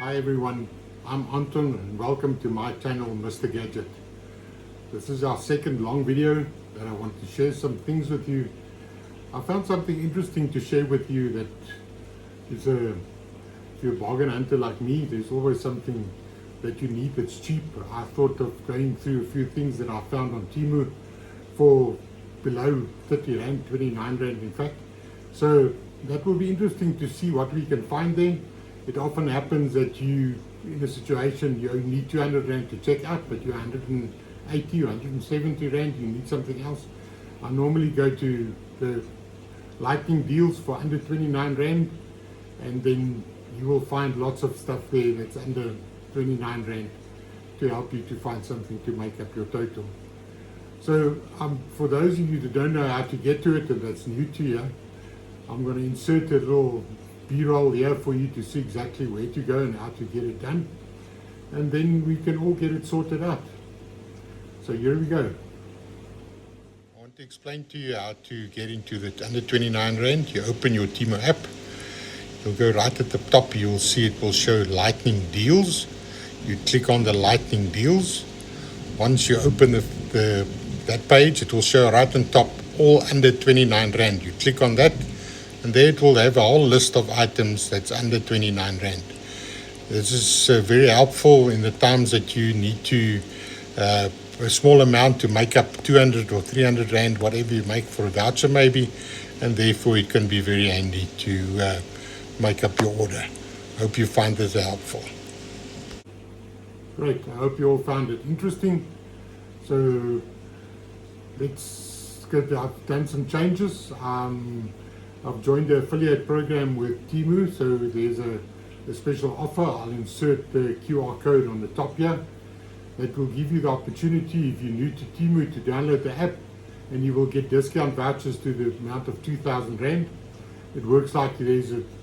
Hi everyone, I'm Anton and welcome to my channel Mr. Gadget. This is our second long video that I want to share some things with you. I found something interesting to share with you that is if you're a bargain hunter like me, there's always something that you need that's cheap. I thought of going through a few things that I found on Temu for below 30 Rand, 29 Rand in fact. So that will be interesting to see what we can find there. It often happens that you, in a situation, you only need 200 Rand to check out, but you're 180 or 170 Rand, you need something else. I normally go to the lightning deals for under 29 Rand, and then you will find lots of stuff there that's under 29 Rand to help you to find something to make up your total. So for those of you that don't know how to get to it and that's new to you, I'm going to insert a little B-roll here for you to see exactly where to go and how to get it done, and then we can all get it sorted out. So here we go. I want to explain to you how to get into the under 29 Rand. You open your Temu app, you'll go right at the top, you'll see it will show lightning deals. You click on the lightning deals. Once you open that page, it will show right on top all under 29 Rand. You click on that, and there it will have a whole list of items that's under 29 Rand. This is very helpful in the times that you need to a small amount to make up 200 or 300 Rand, whatever you make for a voucher maybe, and therefore it can be very handy to make up your order. Hope you find this helpful. Great, I hope you all found it interesting. So let's get, I've done some changes. I've joined the affiliate program with Temu, so there's a special offer. I'll insert the QR code on the top here. That will give you the opportunity, if you're new to Temu, to download the app, and you will get discount vouchers to the amount of 2,000 Rand. It works like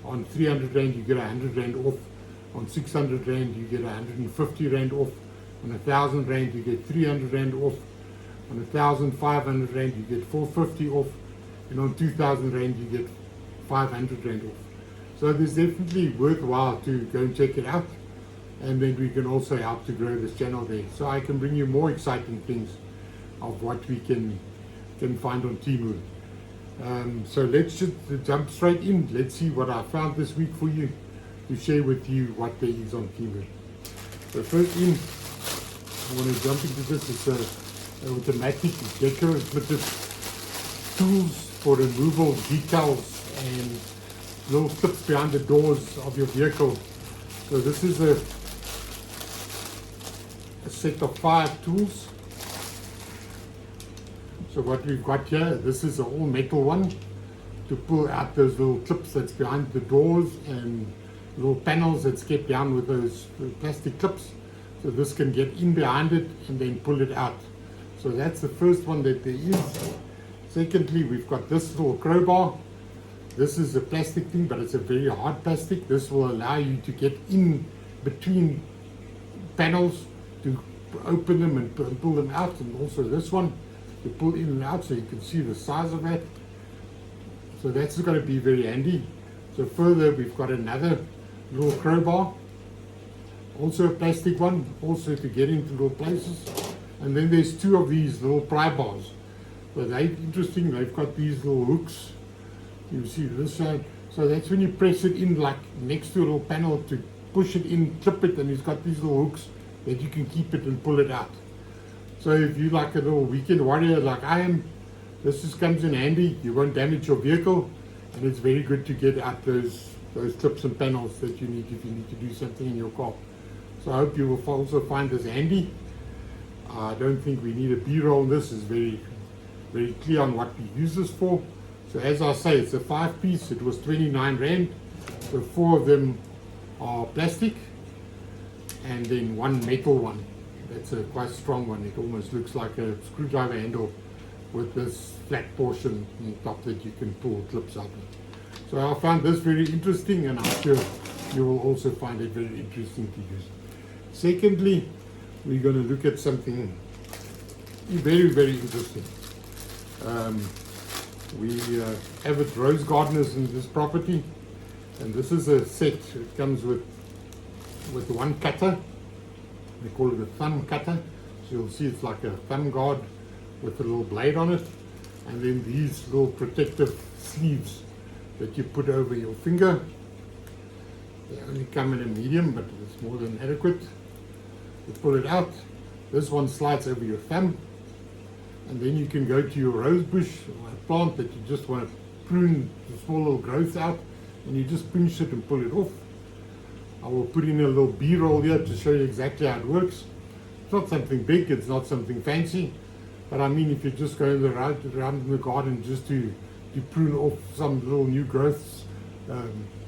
on 300 Rand you get 100 Rand off, on 600 Rand you get 150 Rand off, on 1,000 Rand you get 300 Rand off, on 1,500 Rand you get 450 off, and on 2,000 Rand you get 500 Rand off. So there's definitely worthwhile to go and check it out, and then we can also help to grow this channel there, so I can bring you more exciting things of what we can find on Temu. So let's just jump straight in. Let's see what I found this week for you to share with you what there is on Temu. So first in, I want to jump into this. It's an automatic decorative tools for removal decals and little clips behind the doors of your vehicle. So this is a set of 5 tools. So what we've got here, this is an all metal one to pull out those little clips that's behind the doors and little panels that's kept down with those plastic clips. So this can get in behind it and then pull it out. So that's the first one that there is. Secondly, we've got this little crowbar. This is a plastic thing, but it's a very hard plastic. This will allow you to get in between panels to open them and pull them out, and also this one to pull in and out, so you can see the size of that. So that's going to be very handy. So further, we've got another little crowbar, also a plastic one, also to get into little places. And then there's 2 of these little pry bars. So they're interesting. They've got these little hooks. You see this side. So that's when you press it in, like next to a little panel, to push it in, clip it, and it's got these little hooks that you can keep it and pull it out. So if you're like a little weekend warrior like I am, this just comes in handy. You won't damage your vehicle, and it's very good to get out those clips and panels that you need if you need to do something in your car. So I hope you will also find this handy. I don't think we need a B-roll. This is very, very clear on what we use this for. So as I say, it's a 5-piece. It was 29 Rand. So 4 of them are plastic, and then 1 metal one. That's a quite strong one. It almost looks like a screwdriver handle with this flat portion on top that you can pull clips out of. So I found this very interesting, and I'm sure you will also find it very interesting to use. Secondly, we're going to look at something very, very interesting. We avid rose gardeners in this property, and this is a set. It comes with with one cutter. They call it a thumb cutter. So you'll see it's like a thumb guard with a little blade on it. And then these little protective sleeves that you put over your finger. They only come in a medium, but it's more than adequate. You pull it out. This one slides over your thumb. And then you can go to your rose bush or a plant that you just want to prune the small little growths out. And you just pinch it and pull it off. I will put in a little B-roll here to show you exactly how it works. It's not something big, it's not something fancy. But I mean, if you're just going around in the garden just to prune off some little new growths,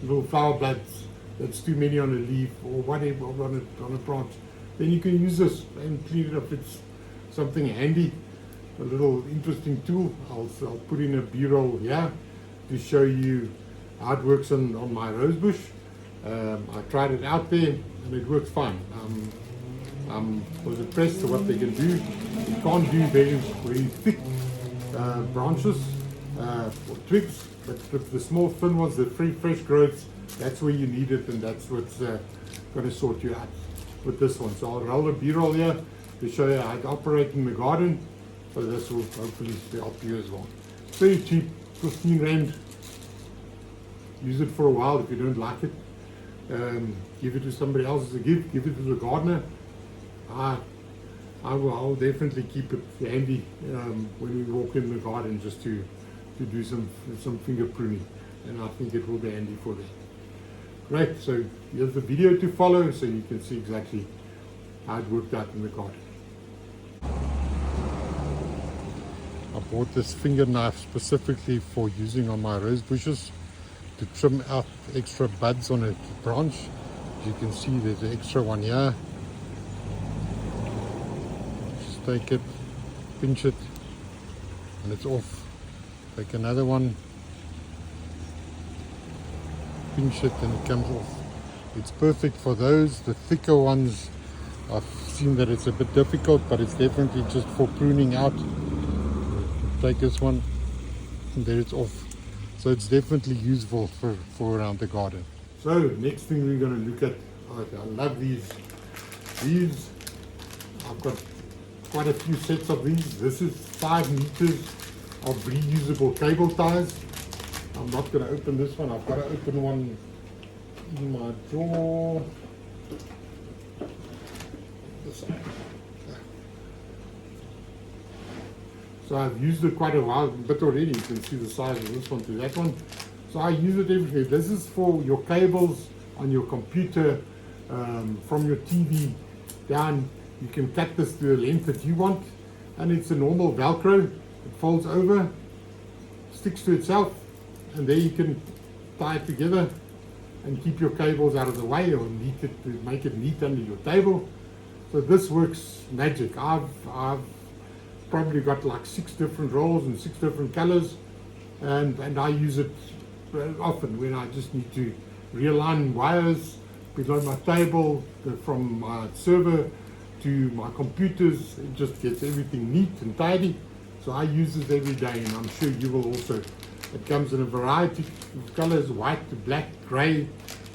little flower buds that's too many on a leaf or whatever on a branch, then you can use this and clean it up. It's something handy, a little interesting tool. I'll put in a B-roll here to show you how it works on my rose bush. I tried it out there and it works fine. I was impressed with what they can do. You can't do very thick branches or twigs, but with the small thin ones, the fresh growths, that's where you need it, and that's what's going to sort you out with this one. So I'll roll a B-roll here to show you how to operate in the garden. So this will hopefully help you as well. It's very cheap, 15 Rand. Use it for a while. If you don't like it, give it to somebody else as a gift. Give it to the gardener. I'll definitely keep it handy when we walk in the garden, just to do some finger pruning, and I think it will be handy for them. Great, so here's the video to follow so you can see exactly how it worked out in the garden. I bought this finger knife specifically for using on my rose bushes to trim out extra buds on a branch. As you can see, there's an extra one here. Just take it, pinch it, and it's off. Take another one, pinch it, and it comes off. It's perfect for those. The thicker ones, I've seen that it's a bit difficult, but it's definitely just for pruning out. Take this one, and there it's off. So it's definitely useful for around the garden. So next thing we're going to look at, I love these. These, I've got quite a few sets of these. This is 5 meters of reusable cable ties. I'm not going to open this one. I've got to open one in my drawer. This side. So I've used it quite a while, but already you can see the size of this one to that one. So I use it everywhere. This is for your cables on your computer, from your TV down. You can cut this to the length that you want, and it's a normal Velcro. It folds over, sticks to itself, and there you can tie it together and keep your cables out of the way, or neat it to make it neat under your table. So this works magic. I've probably got like 6 different rolls and 6 different colors, and I use it very often when I just need to realign wires below my table from my server to my computers. It just gets everything neat and tidy. So I use this every day, and I'm sure you will also. It comes in a variety of colors: white to black, gray,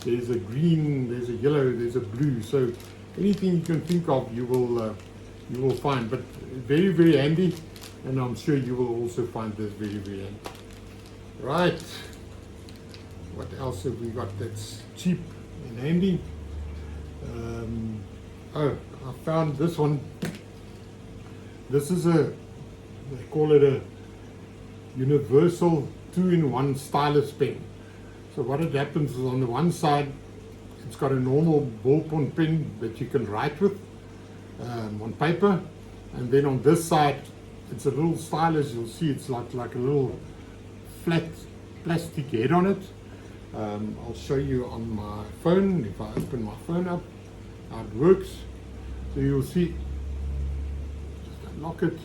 there's a green, there's a yellow, there's a blue. So anything you can think of, you will find. But very, very handy, and I'm sure you will also find this very, very handy. Right, what else have we got that's cheap and handy? I found this one. This is they call it a universal 2-in-1 stylus pen. So what it happens is, on the one side, it's got a normal ballpoint pen that you can write with on paper, and then on this side it's a little stylus. You'll see it's like a little flat plastic head on it. I'll show you on my phone, if I open my phone up, how it works. So you'll see, just unlock it.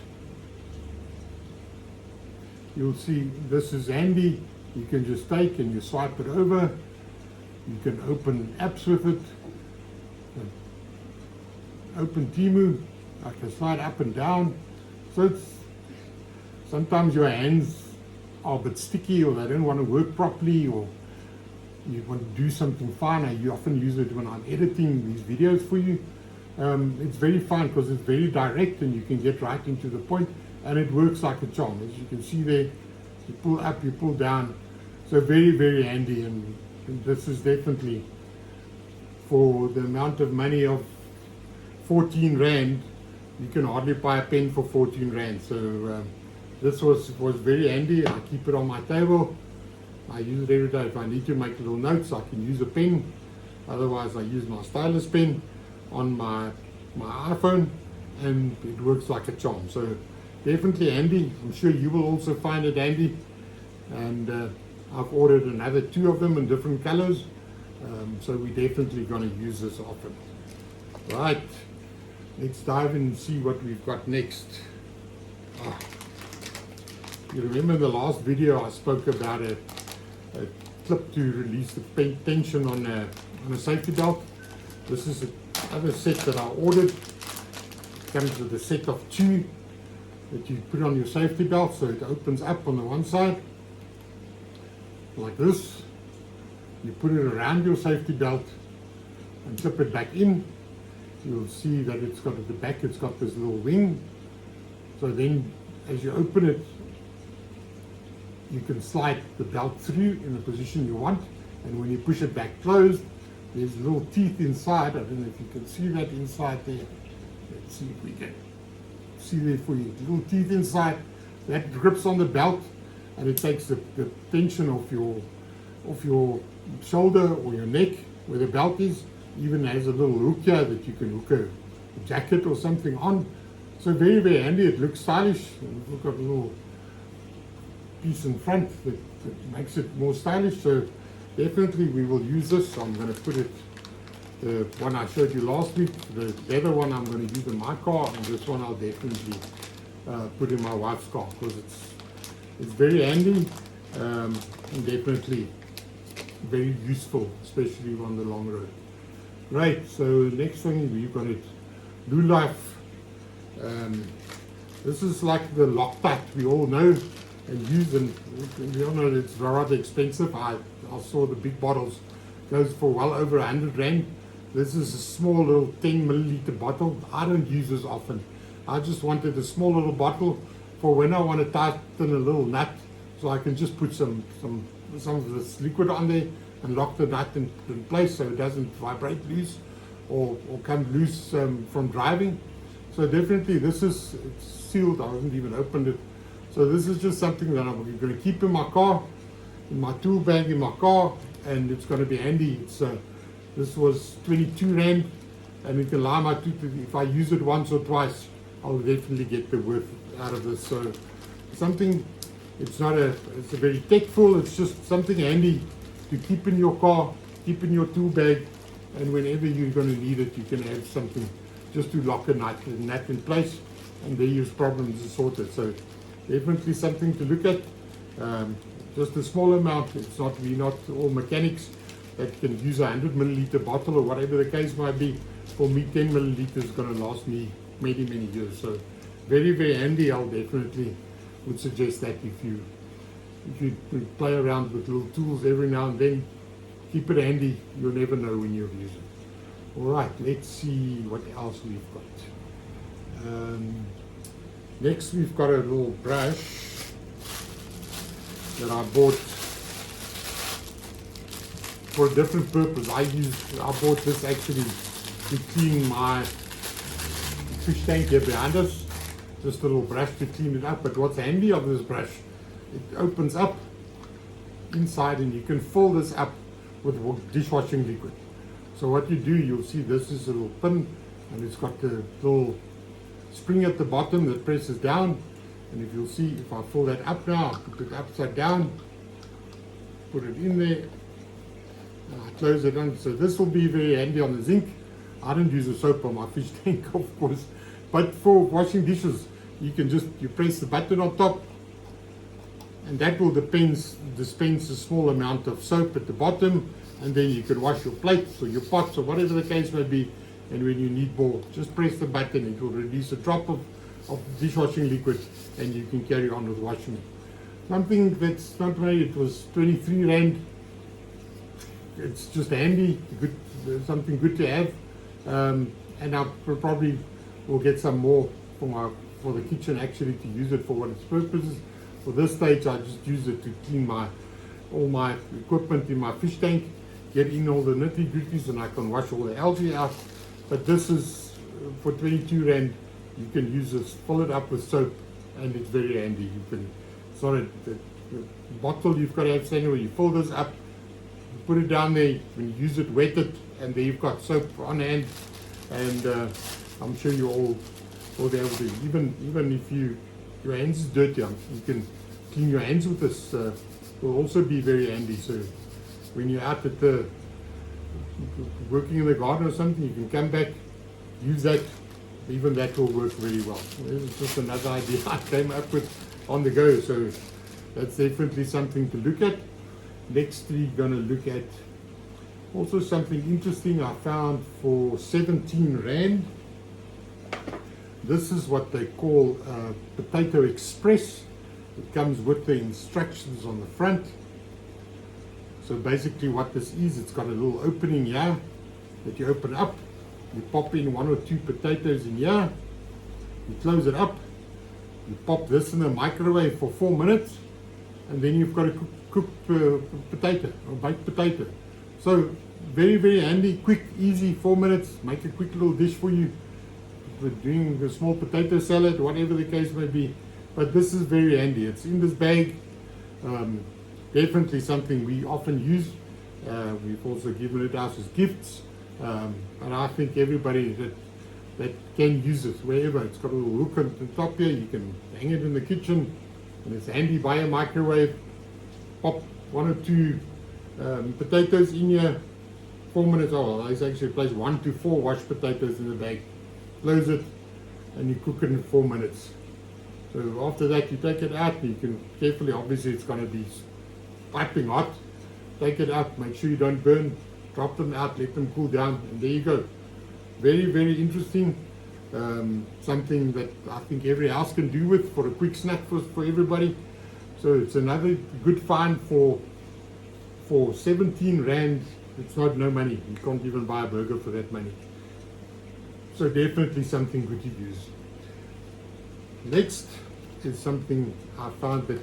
You'll see this is handy. You can just take and you swipe it over. You can open apps with it. Open Temu. I can slide up and down. So it's sometimes your hands are a bit sticky, or they don't want to work properly, or you want to do something fine. I often use it when I'm editing these videos for you. It's very fine because it's very direct and you can get right into the point, and it works like a charm. As you can see there, you pull up, you pull down. So very, very handy, and this is definitely for the amount of money of 14 Rand, you can hardly buy a pen for 14 Rand. So this was very handy. I keep it on my table. I use it every day. If I need to make little notes, I can use a pen. Otherwise, I use my stylus pen on my iPhone, and it works like a charm. So definitely handy. I'm sure you will also find it handy. And I've ordered another 2 of them in different colors. So we're definitely going to use this often. Right, let's dive in and see what we've got next. You remember in the last video I spoke about a clip to release the tension on a safety belt. This is another set that I ordered. It comes with a set of 2 that you put on your safety belt, so it opens up on the one side like this. You put it around your safety belt and clip it back in. You'll see that it's got at the back, it's got this little wing. So then as you open it, you can slide the belt through in the position you want, and when you push it back closed, there's little teeth inside. I don't know if you can see that inside there. Let's see if we can see there for you. Little teeth inside that grips on the belt, and it takes the tension off your shoulder or your neck where the belt is. Even has a little hook here that you can hook a jacket or something on. So very, very handy. It looks stylish. And we've got a little piece in front that makes it more stylish. So definitely we will use this. I'm going to put it, the one I showed you last week, the leather one I'm going to use in my car, and this one I'll definitely put in my wife's car because it's very handy and definitely very useful, especially on the long road. Right, so next thing we've got it, Blue Life. This is like the Loctite we all know and use, and we all know that it's rather expensive. I saw the big bottles goes for well over 100 Rand. This is a small little 10 milliliter bottle. I don't use this often. I just wanted a small little bottle for when I want to tighten a little nut, so I can just put some of this liquid on there and lock the nut in place so it doesn't vibrate loose or come loose from driving. So definitely this is, it's sealed. I haven't even opened it. So this is just something that I'm going to keep in my car, in my tool bag in my car, and it's going to be handy. It's this was 22 Rand, and it can allow my tooth. If I use it once or twice, I'll definitely get the worth out of this. So something, it's a very techful, it's just something handy to keep in your car, keep in your tool bag, and whenever you're going to need it, you can have something just to lock a nut in place, and there your problems are sorted. So definitely something to look at. Just a small amount. It's not, we're not all mechanics that can use a 100 milliliter bottle or whatever the case might be. For me, 10 milliliters is going to last me many, many years. So very, very handy. I'll definitely would suggest that if you play around with little tools every now and then, keep it handy. You'll never know when you'll use it. All right, let's see what else we've got. Next, we've got a little brush that I bought for a different purpose. I bought this actually to clean my fish tank here behind us. Just a little brush to clean it up. But what's handy of this brush, it opens up inside and you can fill this up with dishwashing liquid. So what you do, you'll see this is a little pin, and it's got the little spring at the bottom that presses down. And if you'll see, if I fill that up now, I put it upside down, put it in there, and I close it on. So this will be very handy on the zinc. I don't use a soap on my fish tank, of course, but for washing dishes, you press the button on top, and that will dispense a small amount of soap at the bottom, and then you can wash your plates or your pots or whatever the case may be. And when you need more, just press the button. It will release a drop of dishwashing liquid, and you can carry on with washing it. Something that's not made, it was 23 Rand. it's just handy, good, something good to have. And I probably will get some more for the kitchen actually to use it for what its purpose is. For this stage, I just use it to clean all my equipment in my fish tank, get in all the nitty gritties, and I can wash all the algae out. But this is for 22 Rand. You can use this, fill it up with soap, and it's very handy. It's not a bottle you've got to have somewhere. You fill this up, you put it down there. When you use it, wet it, and there you've got soap on hand. And I'm sure you all will be able to. Even if your hands is dirty, you can clean your hands with this. Will also be very handy. So when you're out at working in the garden or something, you can come back, use that. Even that will work very well. This is just another idea I came up with on the go. So that's definitely something to look at. Next, we're going to look at also something interesting I found for 17 Rand. This is what they call Potato Express. It comes with the instructions on the front. So basically what this is, it's got a little opening here that you open up. You pop in 1 or 2 potatoes in here. You close it up. You pop this in the microwave for 4 minutes. And then you've got a cooked potato or baked potato. So very, very handy, quick, easy, 4 minutes. Make a quick little dish for you. If you're doing a small potato salad, whatever the case may be. But this is very handy. It's in this bag. Definitely something we often use. We've also given it out as gifts. And I think everybody that can use it wherever. It's got a little hook on the top here. You can hang it in the kitchen, and it's handy by a microwave. Pop 1 or 2 potatoes in here. 4 minutes. Oh, I actually place 1 to 4 washed potatoes in the bag. Close it, and you cook it in 4 minutes. So after that, you take it out. You can carefully. Obviously, it's going to be piping hot. Take it out. Make sure you don't burn. Drop them out, let them cool down, and there you go. Very, very interesting. Something that I think every house can do with for a quick snack for everybody. So it's another good find for 17 Rand. It's not no money. You can't even buy a burger for that money. So definitely something good to use. Next is something I found that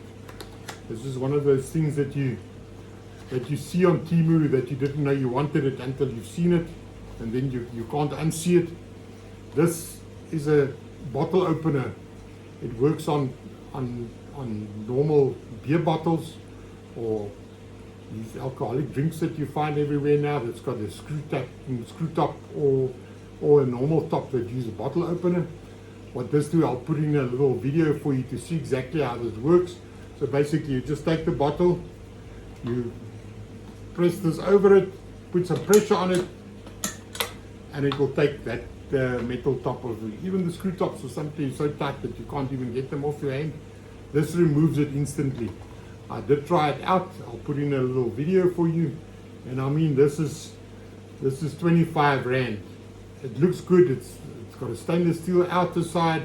this is one of those things that you see on Temu that you didn't know you wanted it until you've seen it, and then you can't unsee it. This is a bottle opener. It works on normal beer bottles or these alcoholic drinks that you find everywhere now. That's got a screw top or a normal top that use a bottle opener. What this do, I'll put in a little video for you to see exactly how this works. So basically, you just take the bottle, you press this over it, put some pressure on it, and it will take that metal top of it. Even the screw tops are sometimes so tight that you can't even get them off your hand. This removes it instantly. I did try it out. I'll put in a little video for you. And I mean, this is 25 Rand. It looks good. It's got a stainless steel outer side.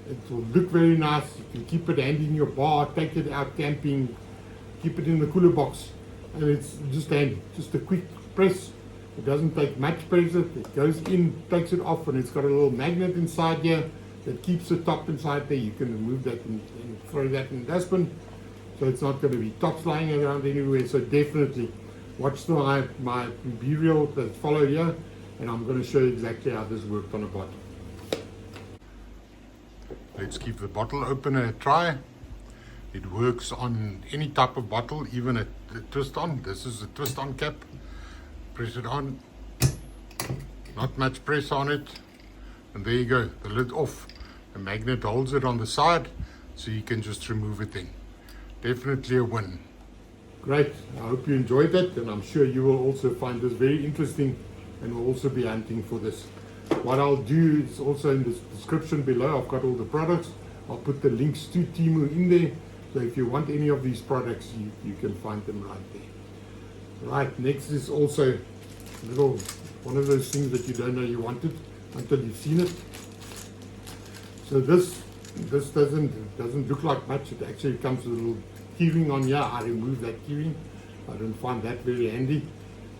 It will look very nice. You can keep it handy in your bar, take it out camping, keep it in the cooler box. And it's just handy. Just a quick press. It doesn't take much pressure. It goes in, takes it off, and it's got a little magnet inside here that keeps the top inside there. You can remove that and throw that in the dustbin. So it's not going to be tops lying around anywhere. So definitely watch my B-reel that's followed here, and I'm going to show you exactly how this worked on a bottle. Let's give the bottle opener a try. It works on any type of bottle, even a twist on. This is a twist on cap. Press it on. Not much press on it. And there you go, the lid off. The magnet holds it on the side, so you can just remove it then. Definitely a win. Great, I hope you enjoyed that, and I'm sure you will also find this very interesting and will also be hunting for this. What I'll do is also in the description below, I've got all the products. I'll put the links to Temu in there, so if you want any of these products, you can find them right there. Right, next is also one of those things that you don't know you wanted until you've seen it. So this doesn't look like much. It actually comes with a little keyring on here. I removed that keyring. I didn't find that very handy.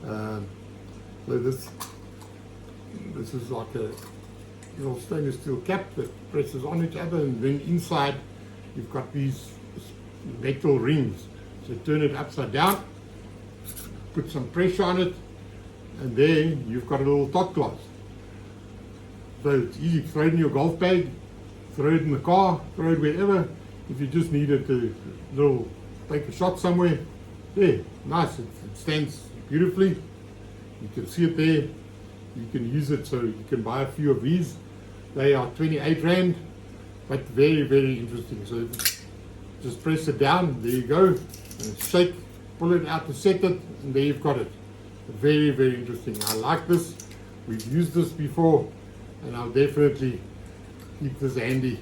So this is like a little stainless steel cap that presses on each other, and then inside you've got these metal rings. So turn it upside down, put some pressure on it, and there you've got a little top glass. So it's easy, throw it in your golf bag, throw it in the car, throw it wherever. If you just need it to take a shot somewhere, there, nice, it stands beautifully. You can see it there. You can use it, so you can buy a few of these. They are 28 Rand, but very, very interesting. So just press it down, there you go, and shake, pull it out to set it, and there you've got it. Very, very interesting. I like this. We've used this before, and I'll definitely keep this handy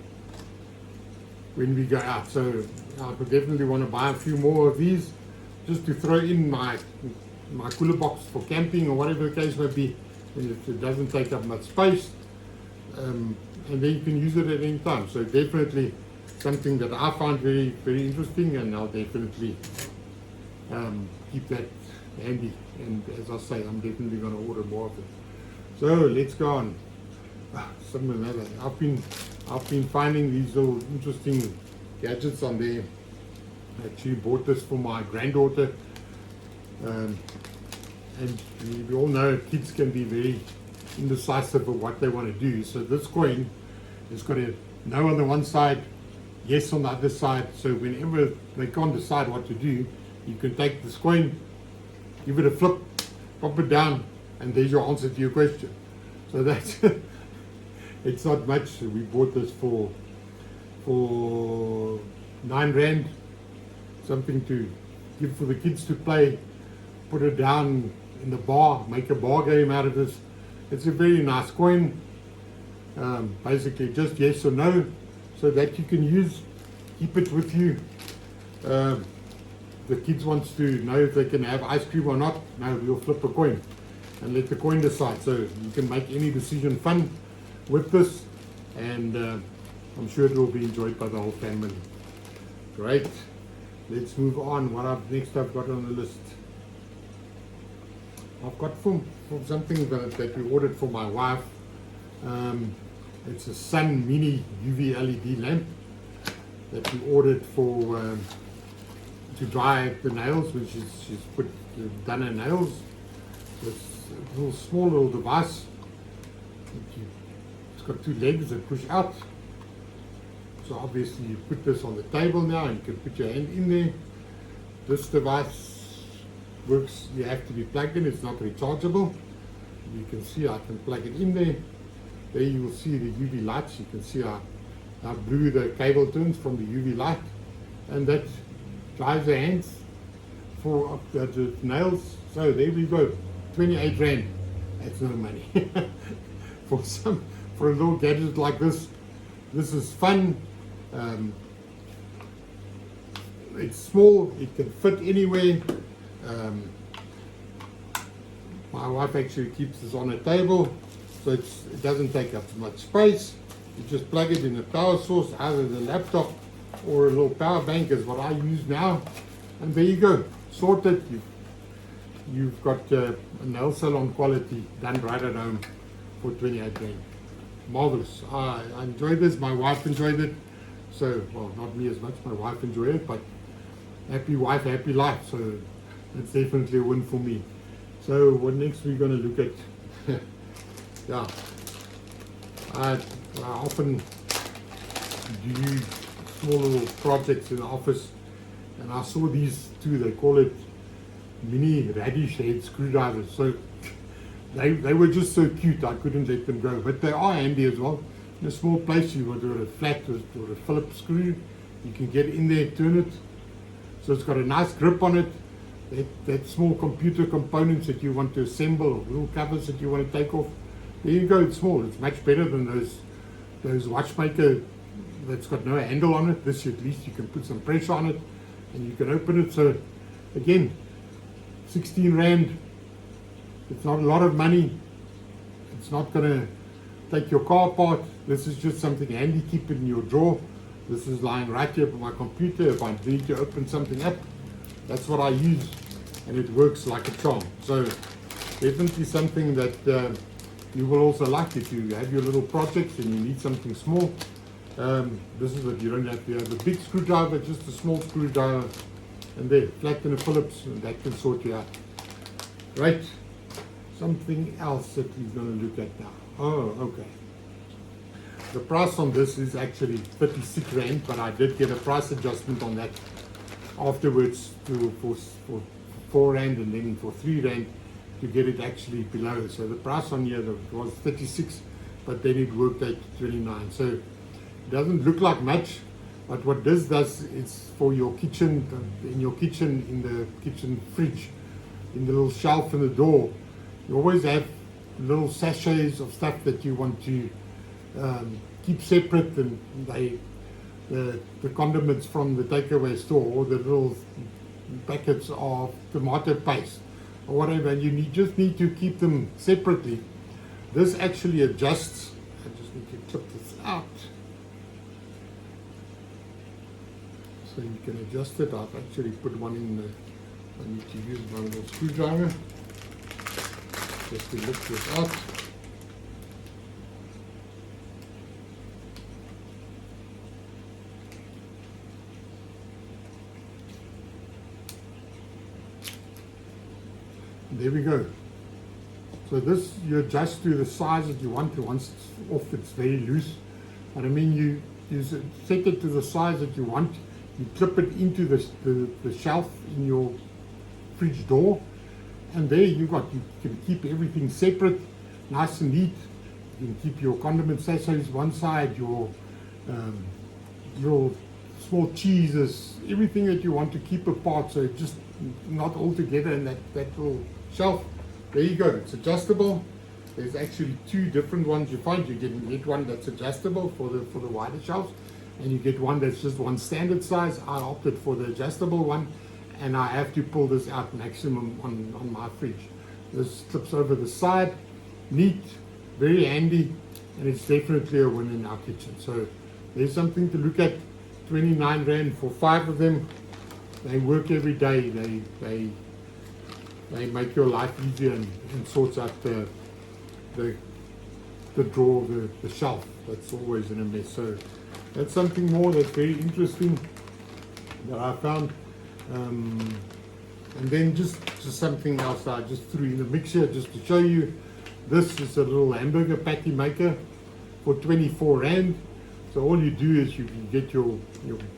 when we go out. So I would definitely want to buy a few more of these just to throw in my cooler box for camping or whatever the case may be, and it doesn't take up much space, and then you can use it at any time. So definitely something that I find very, very interesting, and I'll definitely keep that handy. And as I say, I'm definitely going to order more of it. So let's go on. Something another. I've been finding these little interesting gadgets on there. I actually bought this for my granddaughter, and we all know kids can be very indecisive of what they want to do. So this coin has got a no on the one side, yes on the other side. So whenever they can't decide what to do, you can take this coin, give it a flip, pop it down, and there's your answer to your question. So that's it's not much. We bought this for 9 Rand, something to give for the kids to play. Put it down in the bar, make a bar game out of this. It's a very nice coin. Basically just yes or no, so that you can use, keep it with you. The kids wants to know if they can have ice cream or not. No, we'll flip a coin and let the coin decide. So you can make any decision fun with this, and I'm sure it will be enjoyed by the whole family. Great. Let's move on. Next I've got on the list. I've got from something that we ordered for my wife. It's a Sun Mini UV LED lamp that we ordered for to dry the nails when she's done her nails. It's a little small little device. It's got 2 legs that push out. So obviously you put this on the table now, and you can put your hand in there. This device works, you have to be plugged in, it's not rechargeable. You can see I can plug it in there. There you will see the UV lights. You can see how blue the cable turns from the UV light, and that dries the hands for the nails. So there we go, 28 Rand. That's no money. for a little gadget like this. This is fun. It's small, it can fit anywhere. My wife actually keeps this on a table, so it doesn't take up much space. You just plug it in a power source, either the laptop or a little power bank is what I use now, and there you go, sorted. You've got a nail salon quality done right at home for 28 Rand. Marvelous. I enjoyed this, my wife enjoyed it. So, well, not me as much, my wife enjoyed it, but happy wife, happy life. So that's definitely a win for me. So what next we're going to look at? Yeah, I often do small little projects in the office, and I saw these two. They call it mini radish head screwdrivers. So they were just so cute, I couldn't let them go. But they are handy as well. In a small place, you want a flat or a Phillips screw, you can get in there, turn it. So it's got a nice grip on it. That small computer components that you want to assemble, or little covers that you want to take off, there you go, it's small. It's much better than those watchmaker that's got no handle on it. This at least you can put some pressure on it and you can open it. So again, 16 Rand. It's not a lot of money. It's not going to take your car apart. This is just something handy, keep it in your drawer. This is lying right here on my computer. If I need to open something up, that's what I use. and it works like a charm. So definitely something that you will also like if you have your little projects and you need something small. This is what you don't have to have a big screwdriver, just a small screwdriver, and there, flatten a Phillips, and that can sort you out. Right, something else that we're going to look at now. Oh, okay. The price on this is actually 36 Rand, but I did get a price adjustment on that afterwards for 4 Rand and then for 3 Rand to get it actually below. So the price on here was 36, but then it worked out to 29. So it doesn't look like much, but what this does, it's for your kitchen, in the kitchen fridge, in the little shelf in the door. You always have little sachets of stuff that you want to keep separate, and the condiments from the takeaway store, or the little packets of tomato paste or whatever, and you just need to keep them separately. This actually adjusts. I just need to clip this out so you can adjust it. I've actually put one in the, I need to use my little screwdriver just to lift this out. There we go. So this you adjust to the size that you want to. Once it's off, it's very loose. But I mean, you set it to the size that you want. You clip it into the shelf in your fridge door, and there you can keep everything separate, nice and neat. You can keep your condiment sachets one side, your small cheeses, everything that you want to keep apart, so just not all together in that little shelf. There you go. It's adjustable. There's actually 2 different ones you find. You can get one that's adjustable for the wider shelves, and you get one that's just one standard size. I opted for the adjustable one, and I have to pull this out maximum on my fridge. This clips over the side, neat, very handy, and it's definitely a win in our kitchen. So there's something to look at. 29 Rand for 5 of them. They work every day. They make your life easier and sorts out the drawer, the shelf that's always in a mess. So that's something more that's very interesting that I found. And then just something else I just threw in the mixture just to show you. This is a little hamburger patty maker for 24 Rand. So all you do is you get you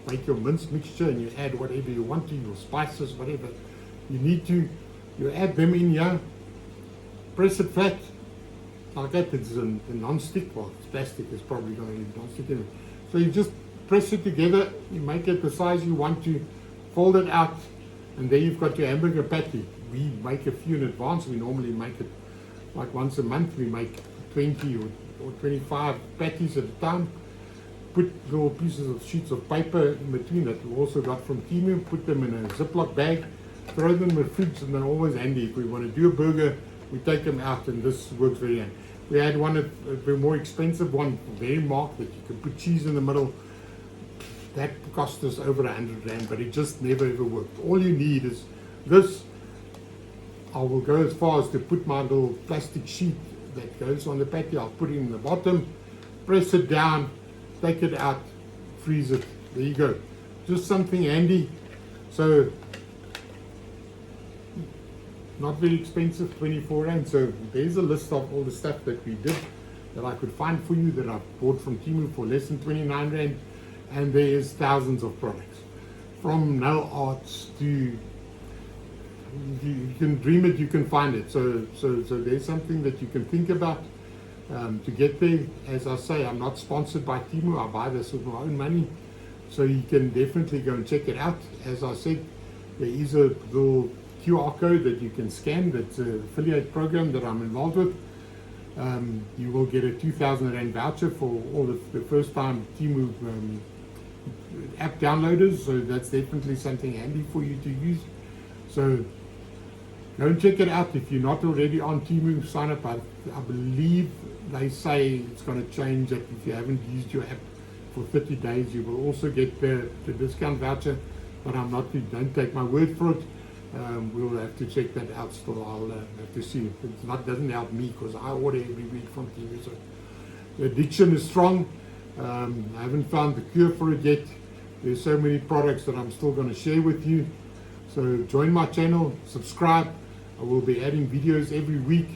make your mince mixture, and you add whatever you want to, your spices, whatever you need to. You add them in here, press it flat like that. It's a non-stick, well, it's plastic, it's probably going to be non-stick in it. So you just press it together, you make it the size you want to, fold it out, and there you've got your hamburger patty. We make a few in advance. We normally make it like once a month. We make 20 or 25 patties at a time. Put little pieces of sheets of paper in between that we also got from Temu, put them in a Ziploc bag, throw them in the fridge, and they're always handy. If we want to do a burger, we take them out, and this works very handy. We had one, a more expensive one, very marked, that you can put cheese in the middle. That cost us over 100 Rand, but it just never ever worked. All you need is this. I will go as far as to put my little plastic sheet that goes on the patty. I'll put it in the bottom, press it down, take it out, freeze it. There you go. Just something handy. So not very expensive, 24 Rand. So there's a list of all the stuff that we did that I could find for you, that I bought from Temu for less than 29 Rand. And there is thousands of products, from nail arts to, you can dream it, you can find it. So there's something that you can think about to get there. As I say, I'm not sponsored by Temu. I buy this with my own money, so you can definitely go and check it out. As I said, there is a little QR code that you can scan. That's an affiliate program that I'm involved with. You will get a 2,000 Rand voucher for all the first time Temu app downloaders, so that's definitely something handy for you to use. So go and check it out. If you're not already on Temu, sign up. I believe they say it's going to change that if you haven't used your app for 30 days, you will also get the discount voucher, but I'm not, don't take my word for it. we'll have to check that out still. I'll have to see. Doesn't help me because I order every week from Temu. So the addiction is strong. I haven't found the cure for it yet. There's so many products that I'm still going to share with you. So join my channel, subscribe. I will be adding videos every week.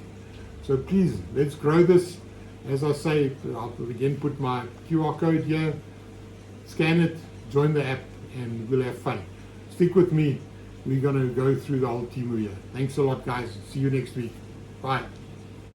So please, let's grow this. As I say, I'll again put my QR code here. Scan it, join the app, and we'll have fun. Stick with me. We're going to go through the whole Temu here. Thanks a lot, guys. See you next week. Bye.